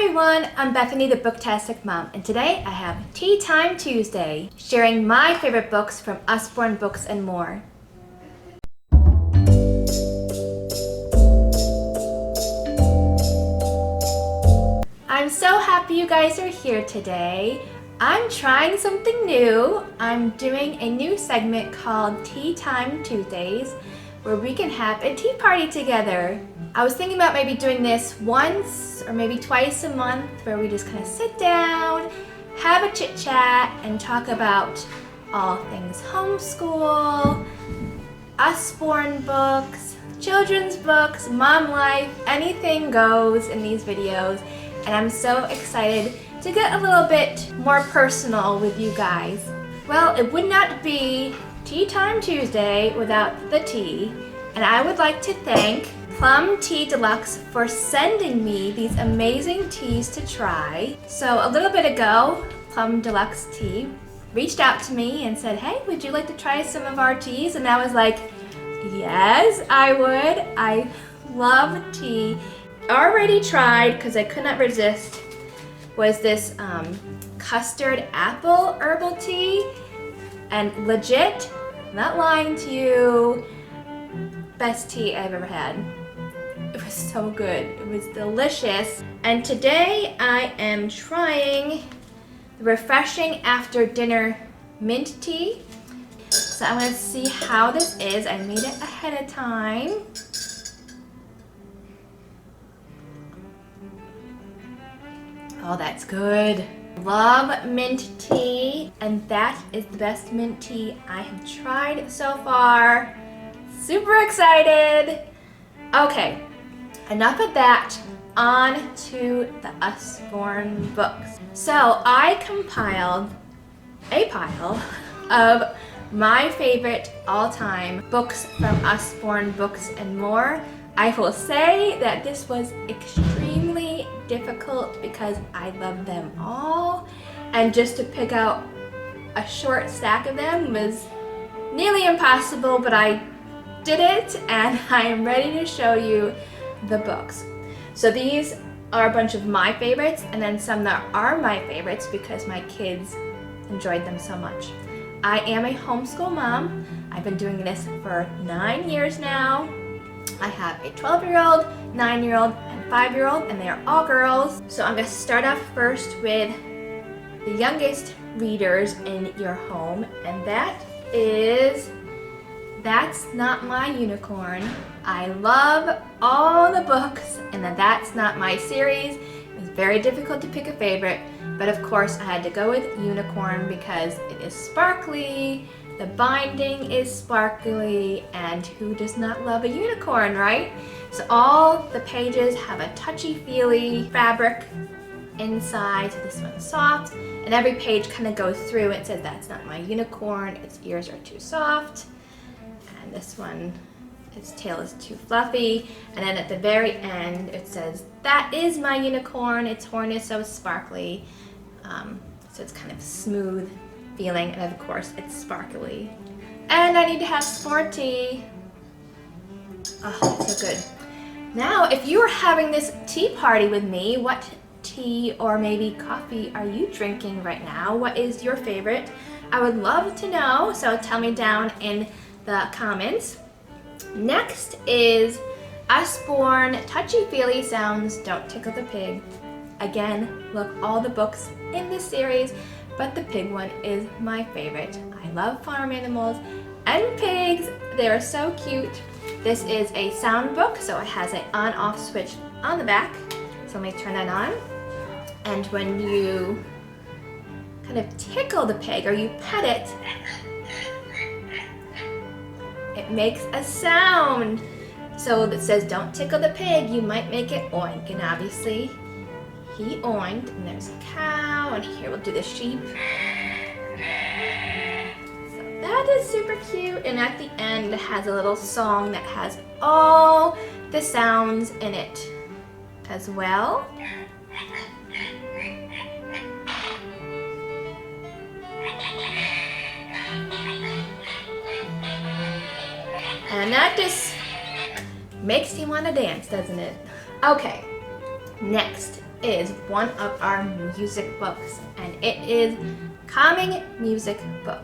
everyone, I'm Bethany the Booktastic Mom, and today I have Tea Time Tuesday, sharing my favorite books from Usborne Books and More. I'm so happy you guys are here today. I'm trying something new. I'm doing a new segment called Tea Time Tuesdays, where we can have a tea party together. I was thinking about maybe doing this once or maybe twice a month, where we just kind of sit down, have a chit chat, and talk about all things homeschool, Usborne books, children's books, mom life, anything goes in these videos. And I'm so excited to get a little bit more personal with you guys. Well, it would not be Tea Time Tuesday without the tea, and I would like to thank Plum Tea Deluxe for sending me these amazing teas to try. So a little bit ago, Plum Deluxe Tea reached out to me and said, hey, would you like to try some of our teas? And I was like, yes, I would. I love tea. Already tried, because I could not resist, was this custard apple herbal tea. And legit, not lying to you, best tea I've ever had. It was so good. It was delicious. And today I am trying the refreshing after dinner mint tea. So I'm gonna see how this is. I made it ahead of time. Oh, that's good. Love mint tea, and that is the best mint tea I have tried so far. Super excited. Okay, enough of that. On to the Usborne books. So I compiled a pile of my favorite all-time books from Usborne Books and More. I will say that this was extremely difficult because I love them all, and just to pick out a short stack of them was nearly impossible, but I did it, and I am ready to show you the books. So these are a bunch of my favorites, and then some that are my favorites because my kids enjoyed them so much. I am a homeschool mom. I've been doing this for 9 years now. I have a 12-year-old, 9-year-old, and 5-year-old, and they are all girls. So I'm going to start off first with the youngest readers in your home, and that is That's Not My Unicorn. I love all the books in the That's Not My series. It was very difficult to pick a favorite, but of course I had to go with Unicorn because it is sparkly, the binding is sparkly, and who does not love a unicorn, right? So all the pages have a touchy-feely fabric inside, so this one's soft, and every page kind of goes through. It says, that's not my unicorn, its ears are too soft, and this one, its tail is too fluffy, and then at the very end it says, that is my unicorn, its horn is so sparkly, so it's kind of smooth feeling, and of course it's sparkly. And I need to have some more tea. Oh, so good. Now, if you are having this tea party with me, what tea or maybe coffee are you drinking right now? What is your favorite? I would love to know, so tell me down in the comments. Next is Usborne Touchy-Feely Sounds Don't Tickle the Pig. Again, love all the books in this series, but the pig one is my favorite. I love farm animals and pigs. They are so cute. This is a sound book, so it has an on-off switch on the back. So let me turn that on. And when you kind of tickle the pig or you pet it, it makes a sound. So it says don't tickle the pig, you might make it oink, and obviously he oinked, and there's a cow, and here we'll do the sheep. So that is super cute, and at the end it has a little song that has all the sounds in it as well. And that just makes you want to dance, doesn't it? Okay, next is one of our music books, and it is Calming Music Book.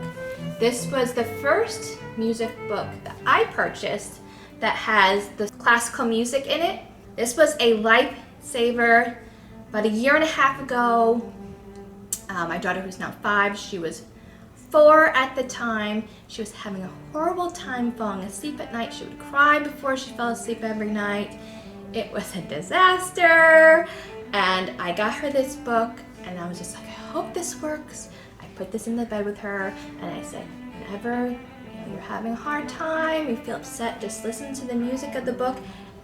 This was the first music book that I purchased that has the classical music in it. This was a lifesaver. About a year and a half ago, my daughter, who's now 5, she was 4 at the time. She was having a horrible time falling asleep at night. She would cry before she fell asleep every night. It was a disaster. And I got her this book, and I was just like, I hope this works. I put this in the bed with her, and I said, whenever you're having a hard time, you feel upset, just listen to the music of the book.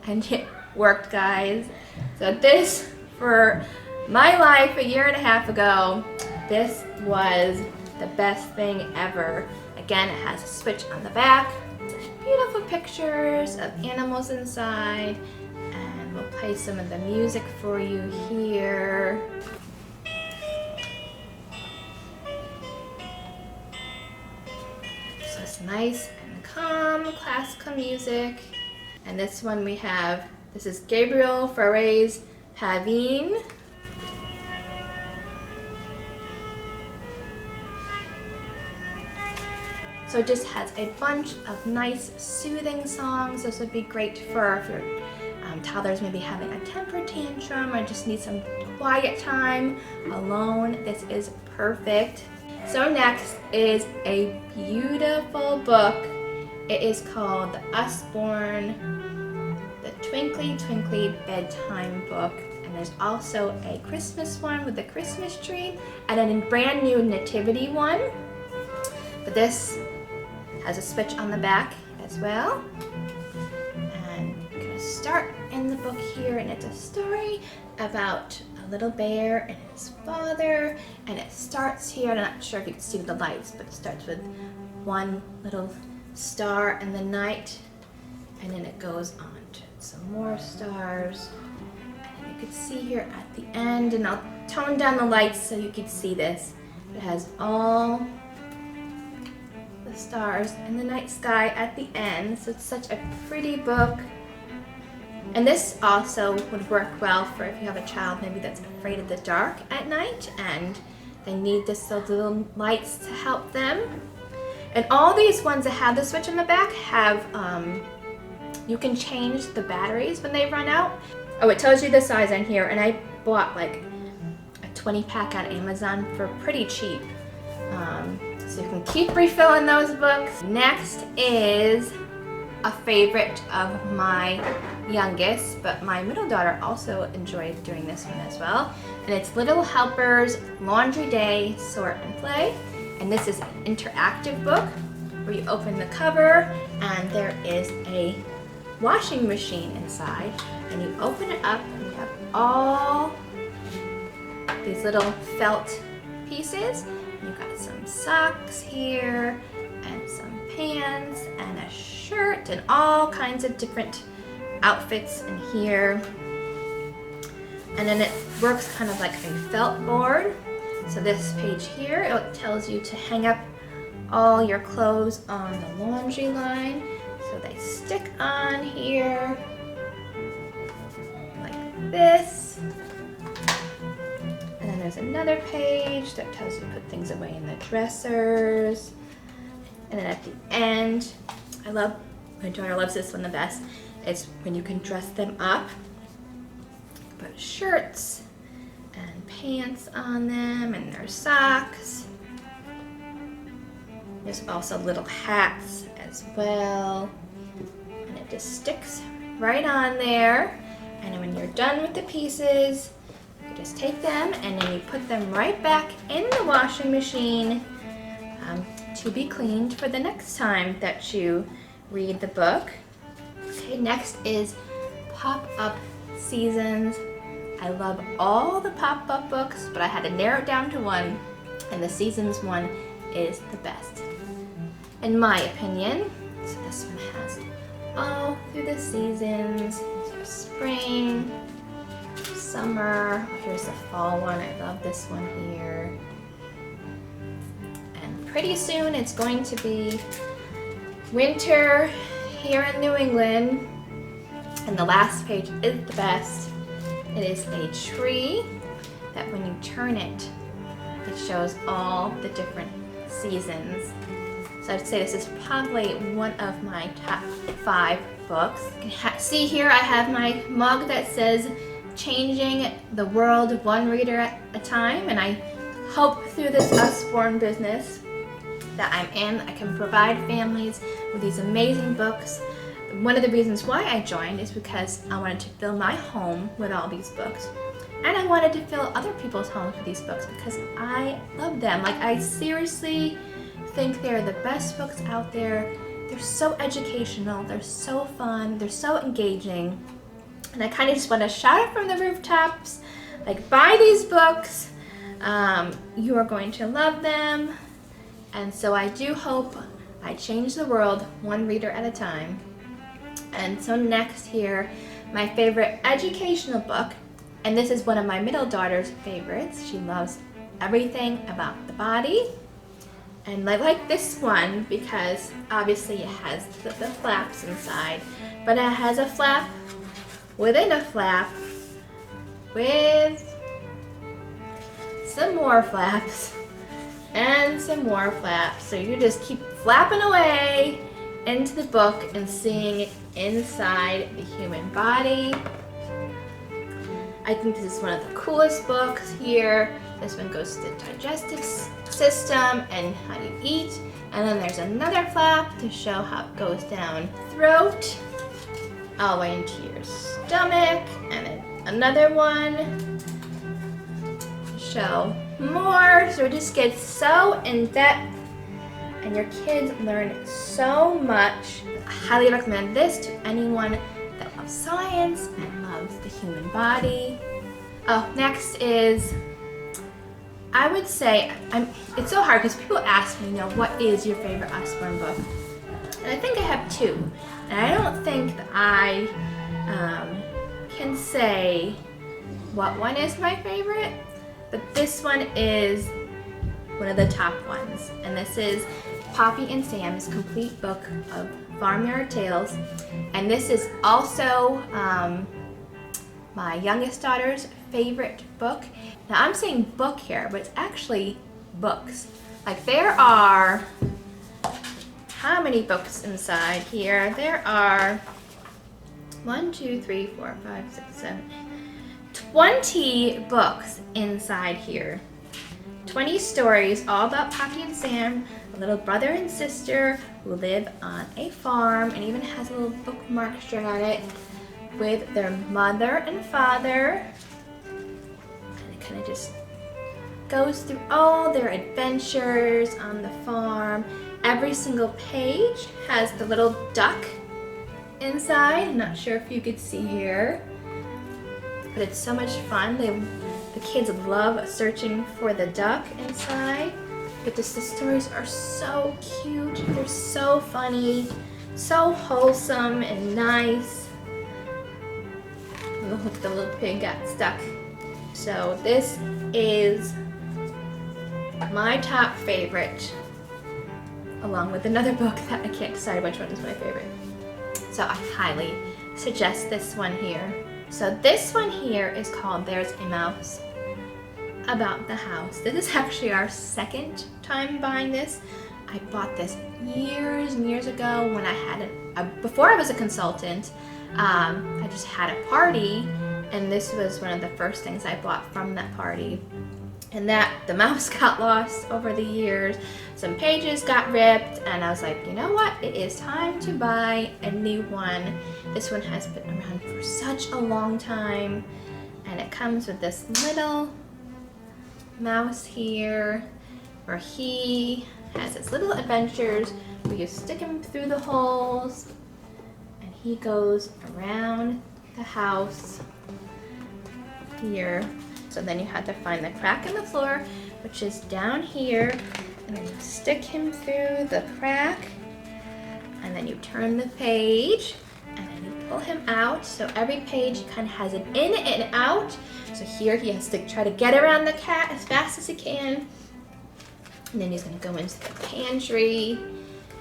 And it worked, guys. So this, for my life a year and a half ago, this was the best thing ever. Again, it has a switch on the back. Beautiful pictures of animals inside. And we'll play some of the music for you here. So it's nice and calm, classical music. And this one we have, this is Gabriel Fauré's Pavine. So it just has a bunch of nice soothing songs. This would be great for if your toddler's maybe having a temper tantrum or just need some quiet time alone. This is perfect. So next is a beautiful book. It is called the Usborne, the Twinkly Twinkly Bedtime Book. And there's also a Christmas one with the Christmas tree and a brand new nativity one. But this has a switch on the back as well. And I'm gonna start in the book here, and it's a story about a little bear and his father. And it starts here, I'm not sure if you can see the lights, but it starts with one little star in the night, and then it goes on to some more stars. And you can see here at the end, and I'll tone down the lights so you can see this. It has all the stars in the night sky at the end, so it's such a pretty book. And this also would work well for if you have a child maybe that's afraid of the dark at night and they need those little lights to help them. And all these ones that have the switch on the back have, you can change the batteries when they run out. Oh, it tells you the size on here, and I bought like a 20 pack on Amazon for pretty cheap. So you can keep refilling those books. Next is a favorite of my youngest, but my middle daughter also enjoyed doing this one as well. And it's Little Helpers Laundry Day Sort and Play. And this is an interactive book where you open the cover and there is a washing machine inside. And you open it up and you have all these little felt pieces. You've got some socks here and some pants and a shirt and all kinds of different outfits in here. And then it works kind of like a felt board. So this page here, it tells you to hang up all your clothes on the laundry line. So they stick on here like this. And then there's another page that tells you to put things away in the dressers. And then at the end, my daughter loves this one the best. It's when you can dress them up. Put shirts and pants on them, and their socks. There's also little hats as well. And it just sticks right on there. And when you're done with the pieces, you just take them and then you put them right back in the washing machine to be cleaned for the next time that you read the book. Okay, next is pop-up seasons. I love all the pop-up books, but I had to narrow it down to one, and the seasons one is the best, in my opinion. So this one has all through the seasons. So spring, summer, here's the fall one. I love this one here. And pretty soon it's going to be winter here in New England, and the last page is the best. It is a tree that when you turn it, it shows all the different seasons. So I'd say this is probably one of my top 5 books. You can see here I have my mug that says changing the world one reader at a time, and I hope through this Usborne business that I'm in, I can provide families with these amazing books. One of the reasons why I joined is because I wanted to fill my home with all these books. And I wanted to fill other people's homes with these books because I love them. Like, I seriously think they're the best books out there. They're so educational, they're so fun, they're so engaging. And I kind of just want to shout it from the rooftops, like, buy these books. You are going to love them. And so I do hope I change the world one reader at a time. And so next here, my favorite educational book, and this is one of my middle daughter's favorites. She loves everything about the body. And I like this one because obviously it has the flaps inside, but it has a flap within a flap with some more flaps and some more flaps. So you just keep flapping away into the book and seeing inside the human body. I think this is one of the coolest books here. This one goes to the digestive system and how you eat. And then there's another flap to show how it goes down throat, all the way into your stomach. And then another one to show more. So it just gets so in depth and your kids learn so much. I highly recommend this to anyone that loves science and loves the human body. Oh, next is, I would say, it's so hard because people ask me, what is your favorite Usborne book? And I think I have 2. And I don't think that I can say what one is my favorite, but this one is one of the top ones. And this is Poppy and Sam's complete book of Farmyard Tales. And this is also my youngest daughter's favorite book. Now I'm saying book here, but it's actually books. Like, there are, how many books inside here? There are 1, 2, 3, 4, 5, 6, 7, 20 books inside here. 20 stories all about Poppy and Sam, a little brother and sister who live on a farm, and even has a little bookmark strung on it with their mother and father. And it kind of just goes through all their adventures on the farm. Every single page has the little duck inside. I'm not sure if you could see here, but it's so much fun. The kids love searching for the duck inside. But the stories are so cute. They're so funny, so wholesome and nice. Look, the little pig got stuck. So this is my top favorite, along with another book that I can't decide which one is my favorite. So I highly suggest this one here. So this one here is called There's a Mouse About the House. This is actually our second time buying this. I bought this years and years ago when I had before I was a consultant. I just had a party, and this was one of the first things I bought from that party. And the mouse got lost over the years. Some pages got ripped, and I was like, you know what? It is time to buy a new one. This one has been around for such a long time, and it comes with this little mouse here, where he has his little adventures where you stick him through the holes, and he goes around the house here. So then you have to find the crack in the floor, which is down here, and then you stick him through the crack, and then you turn the page, and then you pull him out. So every page kind of has an in and out. So here he has to try to get around the cat as fast as he can. And then he's going to go into the pantry.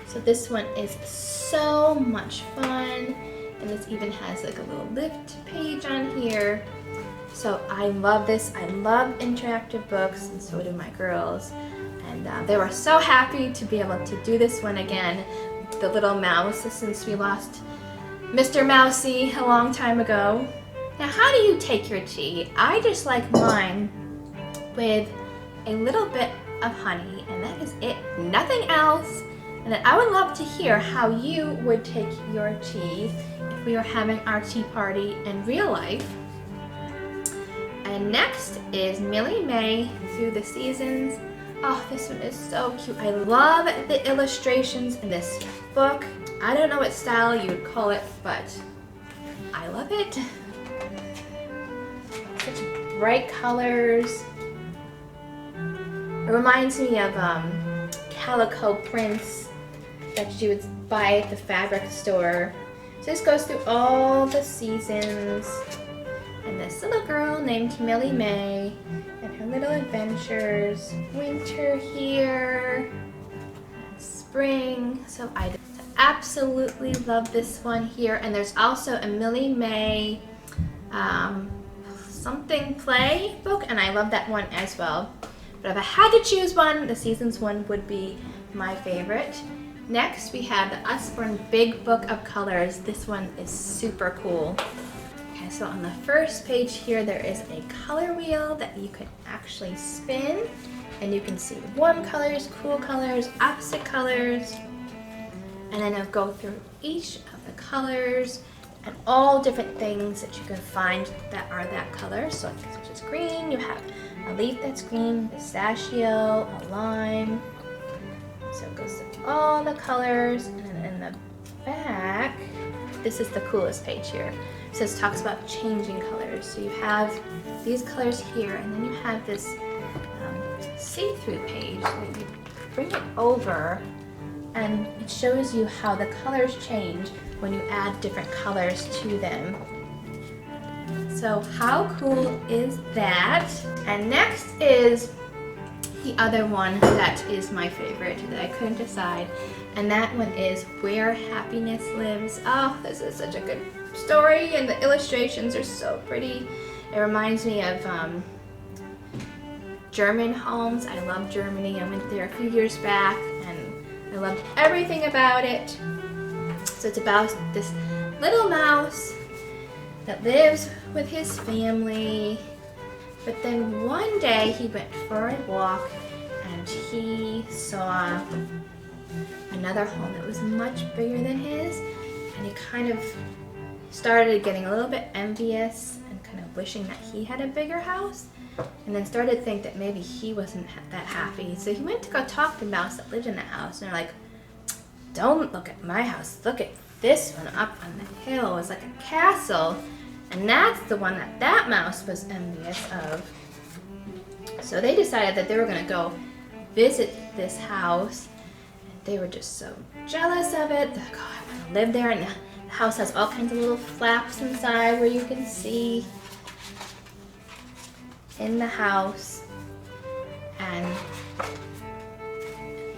So this one is so much fun. And this even has like a little lift page on here. So I love this. I love interactive books, and so do my girls. And they were so happy to be able to do this one again. The little mouse, since we lost Mr. Mousy a long time ago. Now, how do you take your tea? I just like mine with a little bit of honey, and that is it, nothing else. And then I would love to hear how you would take your tea if we were having our tea party in real life. And next is Millie May Through the Seasons. Oh, this one is so cute. I love the illustrations in this book. I don't know what style you would call it, but I love it. Such bright colors. It reminds me of calico prints that you would buy at the fabric store. So this goes through all the seasons. And this little girl named Millie May and her little adventures. Winter here, spring. So I absolutely love this one here. And there's also a Millie May something play book, and I love that one as well. But if I had to choose one, the seasons one would be my favorite. Next, we have the Usborne Big Book of Colors. This one is super cool. Okay, so on the first page here, there is a color wheel that you can actually spin, and you can see warm colors, cool colors, opposite colors, and then it'll go through each of the colors and all different things that you can find that are that color. So such as green, you have a leaf that's green, pistachio, a lime. So it goes through all the colors, and then in the back, this is the coolest page here. It says, talks about changing colors. So you have these colors here, and then you have this see-through page that you bring it over, and it shows you how the colors change when you add different colors to them. So how cool is that? And next is the other one that is my favorite that I couldn't decide, and that one is Where Happiness Lives. Oh, this is such a good story, and the illustrations are so pretty. It reminds me of German homes. I love Germany. I went there a few years back, and I loved everything about it. So it's about this little mouse that lives with his family, but then one day he went for a walk and he saw another home that was much bigger than his, and he kind of started getting a little bit envious and kind of wishing that he had a bigger house, and then started to think that maybe he wasn't that happy. So he went to go talk to the mouse that lived in the house, and they're like, don't look at my house, look at this one up on the hill. It's like a castle, and that's the one that that mouse was envious of. So they decided that they were going to go visit this house, and they were just so jealous of it. They're like, oh, I want to live there, and the house has all kinds of little flaps inside where you can see in the house, and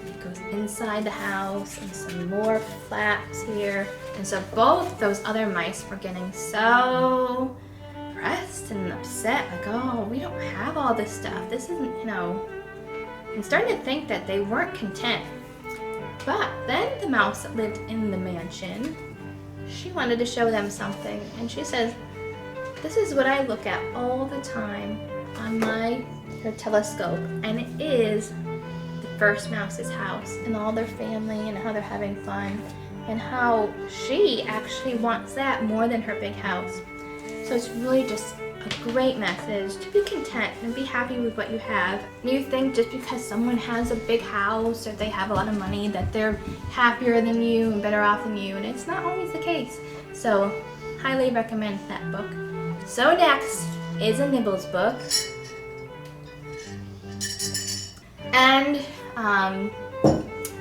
it goes inside the house, and some more flaps here. And so both those other mice were getting so depressed and upset, like, oh, we don't have all this stuff, this isn't, you know, and starting to think that they weren't content. But then the mouse that lived in the mansion, she wanted to show them something, and she says, this is what I look at all the time on her telescope, and it is the first mouse's house and all their family and how they're having fun, and how she actually wants that more than her big house. So it's really just a great message to be content and be happy with what you have. And you think just because someone has a big house or they have a lot of money that they're happier than you and better off than you, and it's not always the case. So highly recommend that book. So next is a Nibbles book. And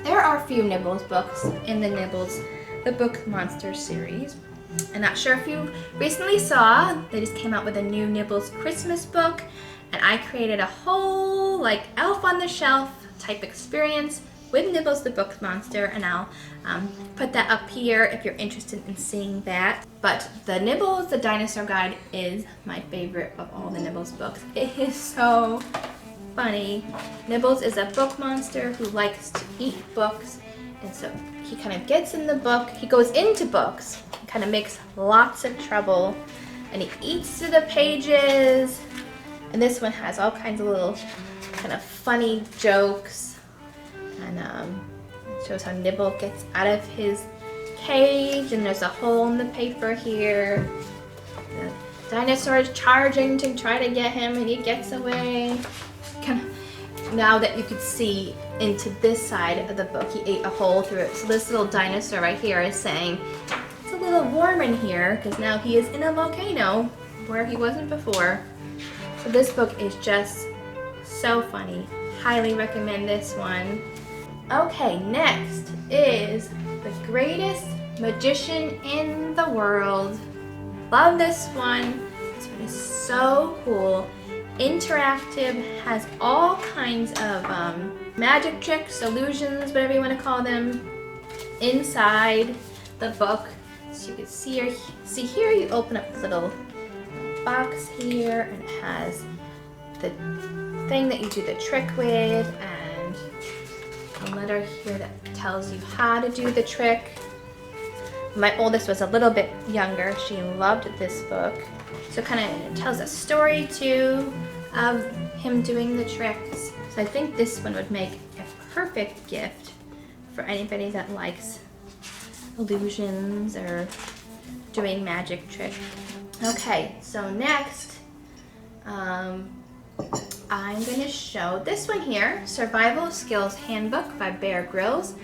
there are a few Nibbles books in the Nibbles, the Book Monsters series. I'm not sure if you recently saw, they just came out with a new Nibbles Christmas book, and I created a whole like Elf on the Shelf type experience with Nibbles the Book Monster, and I'll put that up here if you're interested in seeing that. But the Nibbles the Dinosaur Guide is my favorite of all the Nibbles books. It is so funny. Nibbles is a book monster who likes to eat books, and so he kind of gets in the book, he goes into books, kind of makes lots of trouble, and he eats through the pages. And this one has all kinds of little kind of funny jokes, and it shows how Nibble gets out of his cage, and there's a hole in the paper here. The dinosaur is charging to try to get him, and he gets away. Kind of, now that you could see into this side of the book, he ate a hole through it. So this little dinosaur right here is saying, it's a little warm in here, because now he is in a volcano where he wasn't before. So this book is just so funny. Highly recommend this one. Okay, next is The Greatest Magician in the World. Love this one. This one is so cool. Interactive, has all kinds of magic tricks, illusions, whatever you want to call them, inside the book. So you can see here, you open up this little box here, and it has the thing that you do the trick with, and a letter here that tells you how to do the trick. My oldest was a little bit younger. She loved this book. So it kind of tells a story too of him doing the tricks. So I think this one would make a perfect gift for anybody that likes illusions or doing magic tricks. Okay, so next, I'm going to show this one here, Survival Skills Handbook by Bear Grylls.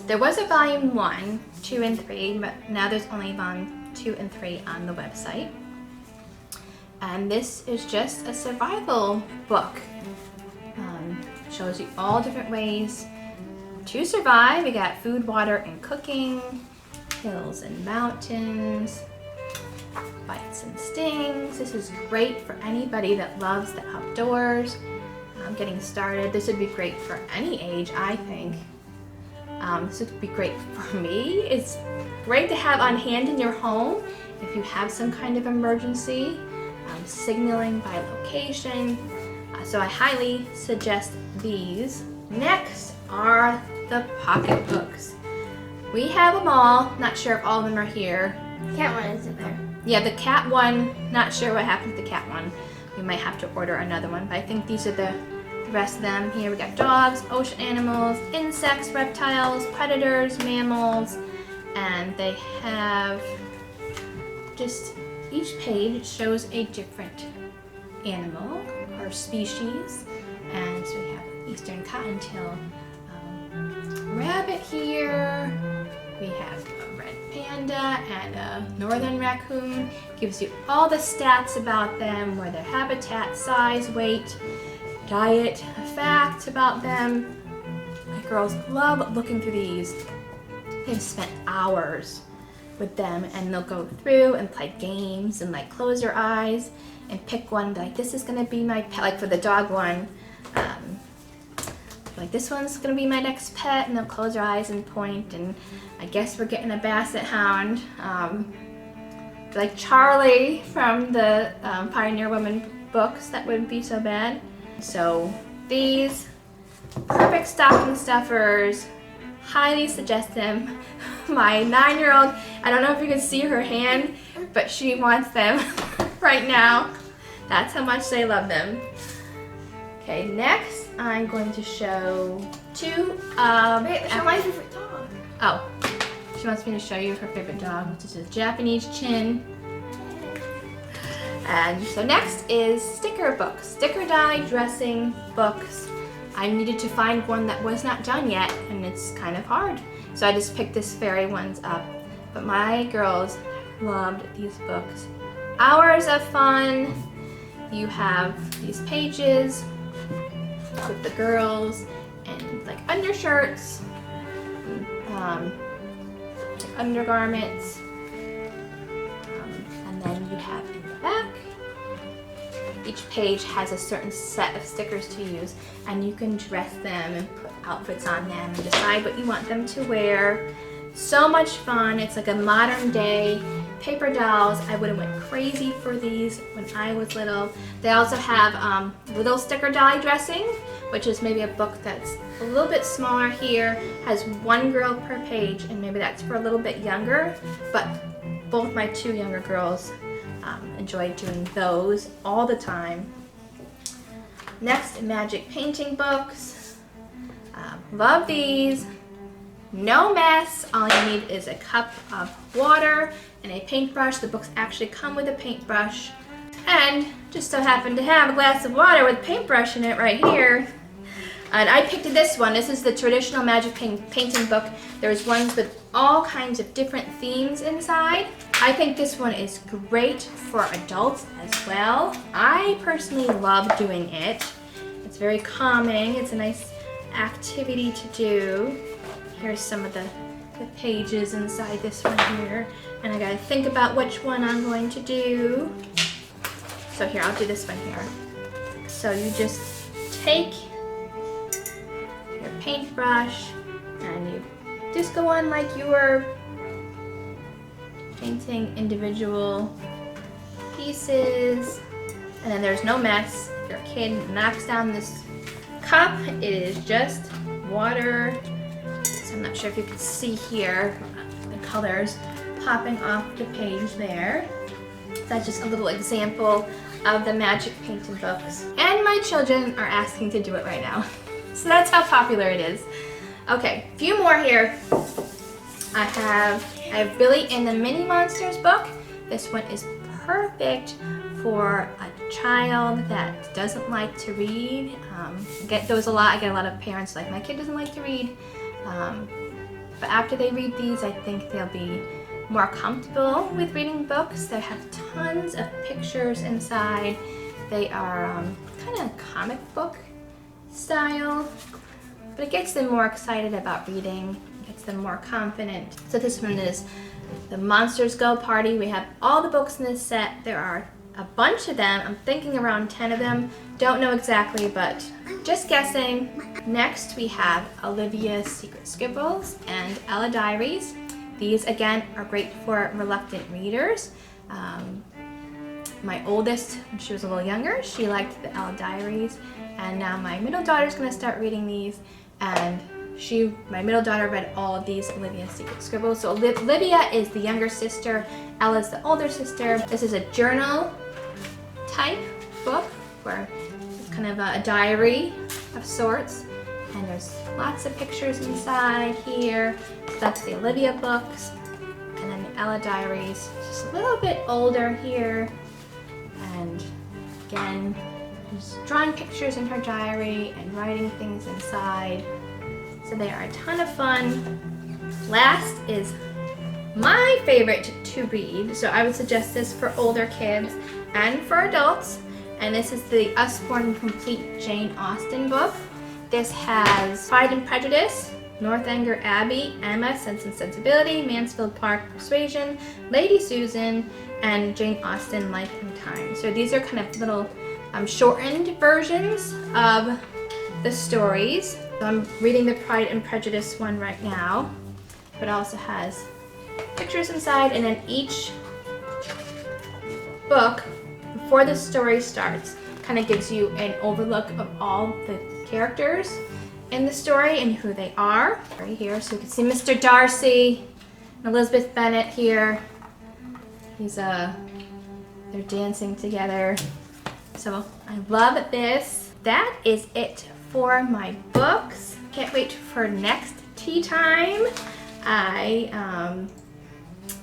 There was a volume 1, 2, and 3, but now there's only volume 2 and 3 on the website. And this is just a survival book. Shows you all different ways to survive. We got food, water, and cooking, hills and mountains, bites and stings. This is great for anybody that loves the outdoors. Getting started. This would be great for any age, I think. This would be great for me. It's great to have on hand in your home if you have some kind of emergency, signaling by location. So I highly suggest these. Next are the pocketbooks. We have them all. Not sure if all of them are here. Cat one isn't there. Yeah, the cat one, not sure what happened to the cat one. We might have to order another one, but I think these are the rest of them. Here we got dogs, ocean animals, insects, reptiles, predators, mammals, and they have just each page shows a different animal or species. And so we have eastern cottontail rabbit here. We have a red panda and a northern raccoon. Gives you all the stats about them, where their habitat, size, weight, diet, facts about them. My girls love looking through these. They've spent hours with them, and they'll go through and play games and like close your eyes and pick one, like this is gonna be my pet. Like for the dog one, like this one's gonna be my next pet, and they'll close their eyes and point, and I guess we're getting a basset hound. Like Charlie from the Pioneer Woman books, that wouldn't be so bad. So these perfect stocking stuffers, highly suggest them. My 9-year-old, I don't know if you can see her hand, but she wants them right now. That's how much they love them. Okay, next I'm going to show two. Wait, show my favorite dog. Oh, she wants me to show you her favorite dog, which is a Japanese chin. And so next is sticker books, sticker die dressing books. I needed to find one that was not done yet, and it's kind of hard. So I just picked this fairy ones up. But my girls loved these books. Hours of fun. You have these pages with the girls and like undershirts, undergarments, and then you have in the back, each page has a certain set of stickers to use, and you can dress them and put outfits on them and decide what you want them to wear. So much fun. It's like a modern day paper dolls. I would have went crazy for these when I was little. They also have little sticker dolly dressing, which is maybe a book that's a little bit smaller here, has one girl per page, and maybe that's for a little bit younger, but both my two younger girls enjoy doing those all the time. Next, magic painting books. Love these. No mess. All you need is a cup of water and a paintbrush. The books actually come with a paintbrush. And just so happen to have a glass of water with paintbrush in it right here. And I picked this one. This is the traditional magic painting book. There's ones with all kinds of different themes inside. I think this one is great for adults as well. I personally love doing it. It's very calming. It's a nice activity to do. Here's some of the pages inside this one here. And I gotta think about which one I'm going to do. So here, I'll do this one here. So you just take your paintbrush and you just go on like you were painting individual pieces. And then there's no mess. If your kid knocks down this cup, it is just water. So I'm not sure if you can see here the colors popping off the page there. That's just a little example of the magic painting books. And my children are asking to do it right now. So that's how popular it is. Okay, a few more here. I have Billy and the Mini Monsters book. This one is perfect for a child that doesn't like to read. I get those a lot. I get a lot of parents like, my kid doesn't like to read. But after they read these, I think they'll be more comfortable with reading books. They have tons of pictures inside. They are kind of comic book style, but it gets them more excited about reading, gets them more confident. So this one is the Monsters Go Party. We have all the books in this set. There are a bunch of them. I'm thinking around 10 of them. Don't know exactly, but just guessing. Next we have Olivia's Secret Scribbles and Ella Diaries. These again are great for reluctant readers. My oldest, when she was a little younger, she liked the Ella Diaries, and now my middle daughter's gonna start reading these, and my middle daughter read all of these Olivia's Secret Scribbles. So Olivia is the younger sister, Ella's the older sister. This is a journal type book where it's kind of a diary of sorts, and there's lots of pictures inside here. So that's the Olivia books, and then the Ella Diaries, just a little bit older here, and again, just drawing pictures in her diary and writing things inside. So they are a ton of fun. Last is my favorite to read, so I would suggest this for older kids and for adults, and this is the Usborne Complete Jane Austen book. This has Pride and Prejudice, Northanger Abbey, Emma, Sense and Sensibility, Mansfield Park, Persuasion, Lady Susan, and Jane Austen, Life and Time. So these are kind of little shortened versions of the stories. So I'm reading the Pride and Prejudice one right now, but it also has pictures inside, and then each book, before the story starts, kind of gives you an overlook of all the characters in the story and who they are. Right here, so you can see Mr. Darcy and Elizabeth Bennet here. They're dancing together. So I love this. That is it for my books. Can't wait for next tea time. I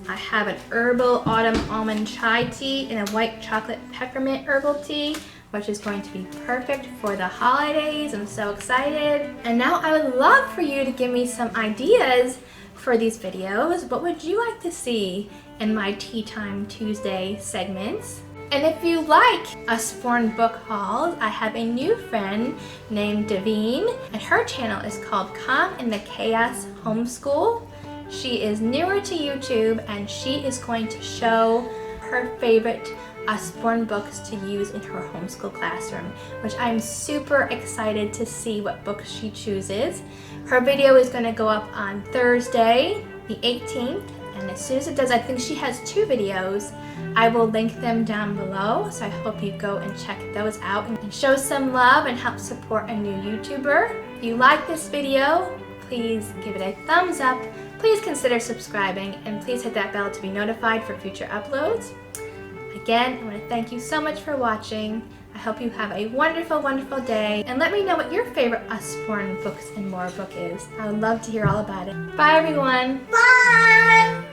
have an herbal autumn almond chai tea and a white chocolate peppermint herbal tea, which is going to be perfect for the holidays. I'm so excited. And now I would love for you to give me some ideas for these videos. What would you like to see in my Tea Time Tuesday segments? And if you like Usborne book hauls, I have a new friend named Davine, and her channel is called Calm in the Chaos Homeschool. She is newer to YouTube, and she is going to show her favorite Usborne books to use in her homeschool classroom, which I'm super excited to see what books she chooses. Her video is going to go up on Thursday, the 18th, and as soon as it does, I think she has 2 videos. I will link them down below, so I hope you go and check those out and show some love and help support a new YouTuber. If you like this video, please give it a thumbs up, please consider subscribing, and please hit that bell to be notified for future uploads. Again, I want to thank you so much for watching. I hope you have a wonderful, wonderful day, and let me know what your favorite Usborne Books and More book is. I would love to hear all about it. Bye everyone! Bye!